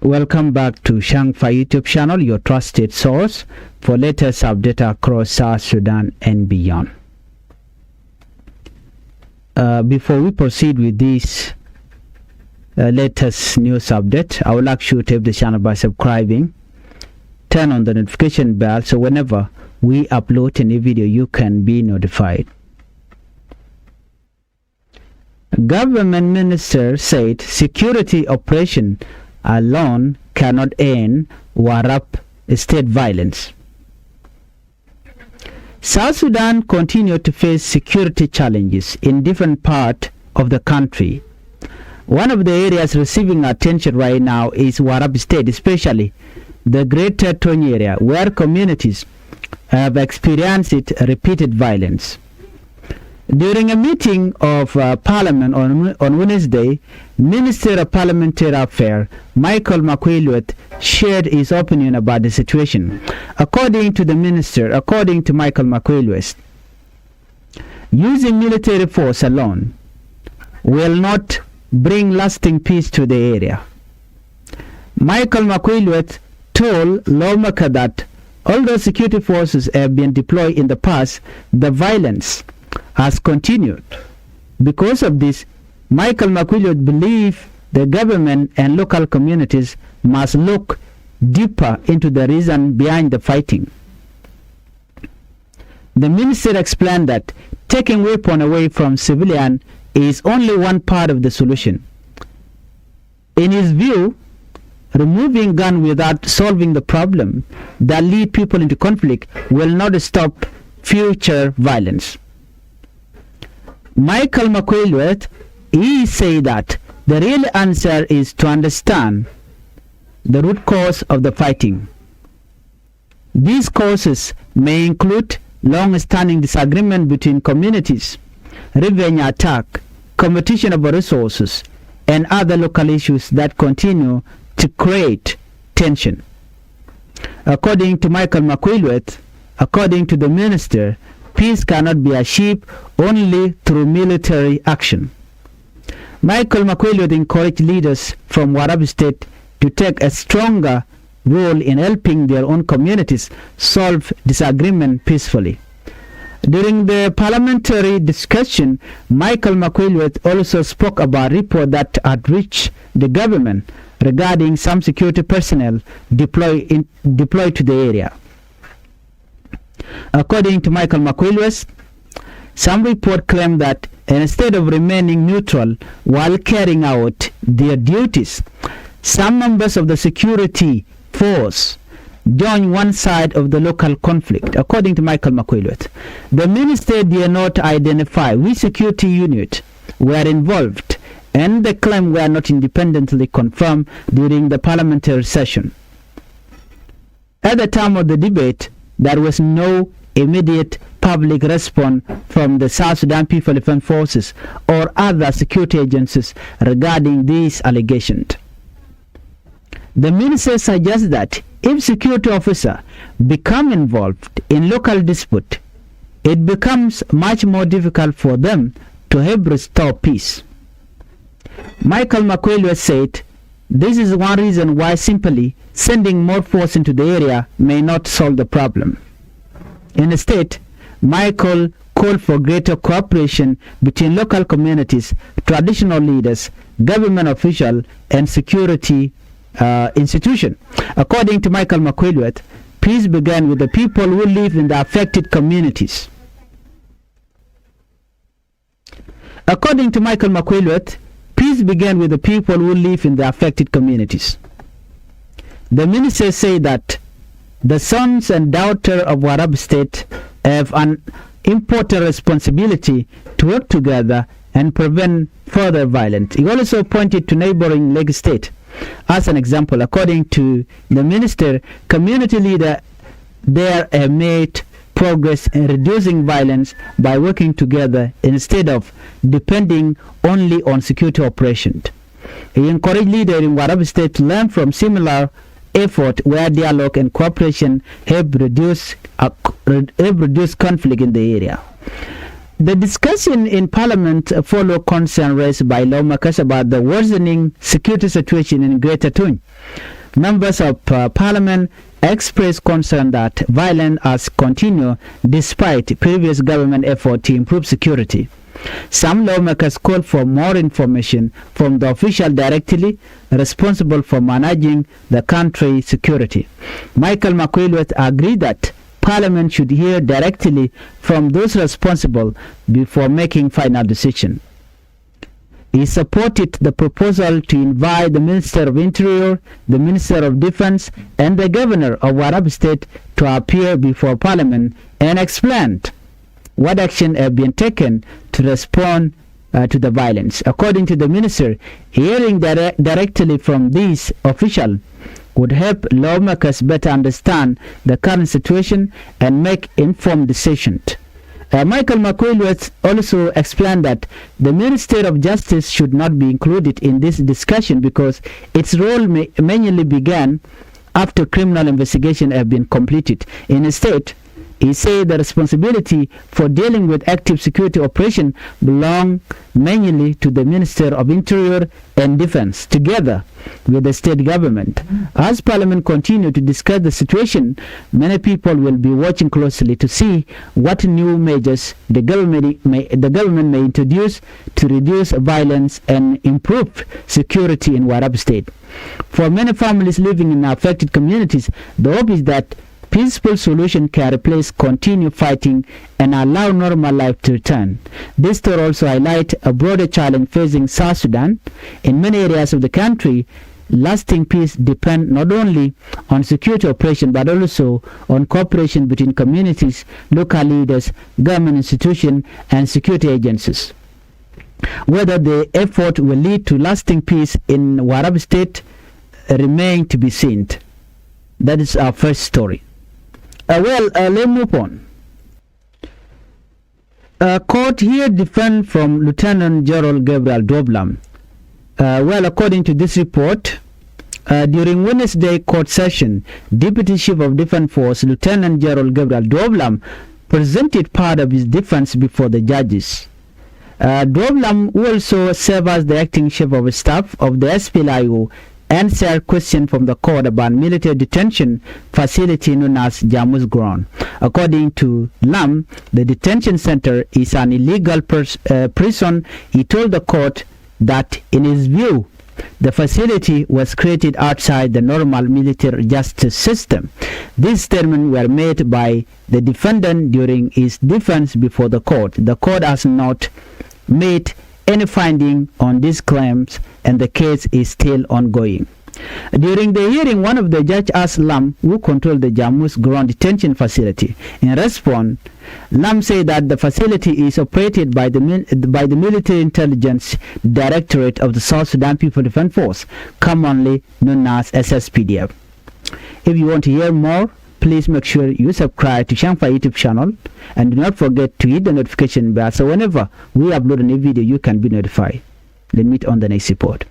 Welcome back to Changfied YouTube channel, your trusted source for latest update across South Sudan and beyond. Before we proceed with this latest news update, I would like you to help the channel by subscribing, turn on the notification bell so whenever we upload any video you can be notified. Government minister said security operation alone cannot end Warrap state violence. South Sudan continued to face security challenges in different parts of the country. One of the areas receiving attention right now is Warrap state, especially the Greater Tony area, where communities have experienced repeated violence. During a meeting of Parliament on Wednesday, Minister of Parliamentary Affairs Michael Makwelwet shared his opinion about the situation. According to Michael Makwelwet, using military force alone will not bring lasting peace to the area. Michael Makwelwet told Lawmaker that although security forces have been deployed in the past, the violence has continued. Because of this, Michael Makwelwet believes the government and local communities must look deeper into the reason behind the fighting. The minister explained that taking weapons away from civilians is only one part of the solution. In his view, removing guns without solving the problem that lead people into conflict will not stop future violence. Michael Makwelwet, he said that the real answer is to understand the root cause of the fighting. These causes may include long-standing disagreement between communities, revenge attack, competition over resources, and other local issues that continue to create tension. According to Michael Makwelwet, according to the minister, peace cannot be achieved only through military action. Michael Makwelwet encouraged leaders from Warrap state to take a stronger role in helping their own communities solve disagreement peacefully. During the parliamentary discussion, Michael Makwelwet also spoke about reports that had reached the government regarding some security personnel deployed to the area. According to Michael Makwelwet, some reports claim that instead of remaining neutral while carrying out their duties, some members of the security force joined one side of the local conflict. According to Michael Makwelwet, the minister did not identify which security unit were involved, and the claim were not independently confirmed during the parliamentary session. At the time of the debate, there was no immediate public response from the South Sudan People Defense Forces or other security agencies regarding these allegations. The minister suggests that if security officers become involved in local dispute, it becomes much more difficult for them to help restore peace. Michael Makwelwet said, this is one reason why simply sending more force into the area may not solve the problem. Instead, Michael called for greater cooperation between local communities, traditional leaders, government officials, and security institutions. According to Michael Makwelwet, peace began with the people who live in the affected communities. According to Michael Makwelwet, peace began with the people who live in the affected communities. The minister said that the sons and daughters of Warrap state have an important responsibility to work together and prevent further violence. He also pointed to neighboring Lake State as an example. According to the minister, community leaders there have made progress in reducing violence by working together instead of depending only on security operations. He encouraged leaders in Warrap state to learn from similar effort where dialogue and cooperation have reduced conflict in the area. The discussion in Parliament followed concern raised by lawmakers about the worsening security situation in Greater Tun. Members of Parliament expressed concern that violence has continued despite previous government effort to improve security. Some lawmakers called for more information from the official directly responsible for managing the country's security. Michael McQuillet agreed that Parliament should hear directly from those responsible before making final decision. He supported the proposal to invite the Minister of Interior, the Minister of Defense, and the Governor of Warrap State to appear before Parliament and explained what action have been taken to respond to the violence. According to the minister, hearing directly from these officials would help lawmakers better understand the current situation and make informed decisions. Michael McQuillet also explained that the Ministry of Justice should not be included in this discussion because its role mainly began after criminal investigation have been completed. Instead, he said the responsibility for dealing with active security operation belong mainly to the Minister of Interior and Defense, together with the state government. As Parliament continue to discuss the situation, many people will be watching closely to see what new measures the government may introduce to reduce violence and improve security in Warrap State. For many families living in affected communities, the hope is that peaceful solution can replace continued fighting and allow normal life to return. This story also highlights a broader challenge facing South Sudan. In many areas of the country, lasting peace depends not only on security operation but also on cooperation between communities, local leaders, government institutions, and security agencies. Whether the effort will lead to lasting peace in Warrap State remains to be seen. That is our first story. Let's move on. Court here defend from Lieutenant General Gabriel Doblam. According to this report, during Wednesday court session, Deputy Chief of Defense Force Lieutenant General Gabriel Doblam presented part of his defense before the judges. Doblam, who also served as the acting chief of staff of the SPLIO, answered questions from the court about military detention facility known as Jamus Ground. According to Lam, the detention center is an illegal prison. He told the court that in his view, the facility was created outside the normal military justice system. These statements were made by the defendant during his defense before the court. The court has not made any finding on these claims and the case is still ongoing. During the hearing, one of the judges asked Lam, who controlled the Jamus Ground detention facility. In response, Lam said that the facility is operated by the Military Intelligence Directorate of the South Sudan People Defense Force, commonly known as SSPDF. If you want to hear more, please make sure you subscribe to Changfied YouTube channel and do not forget to hit the notification bell so whenever we upload a new video you can be notified. Let's meet on the next report.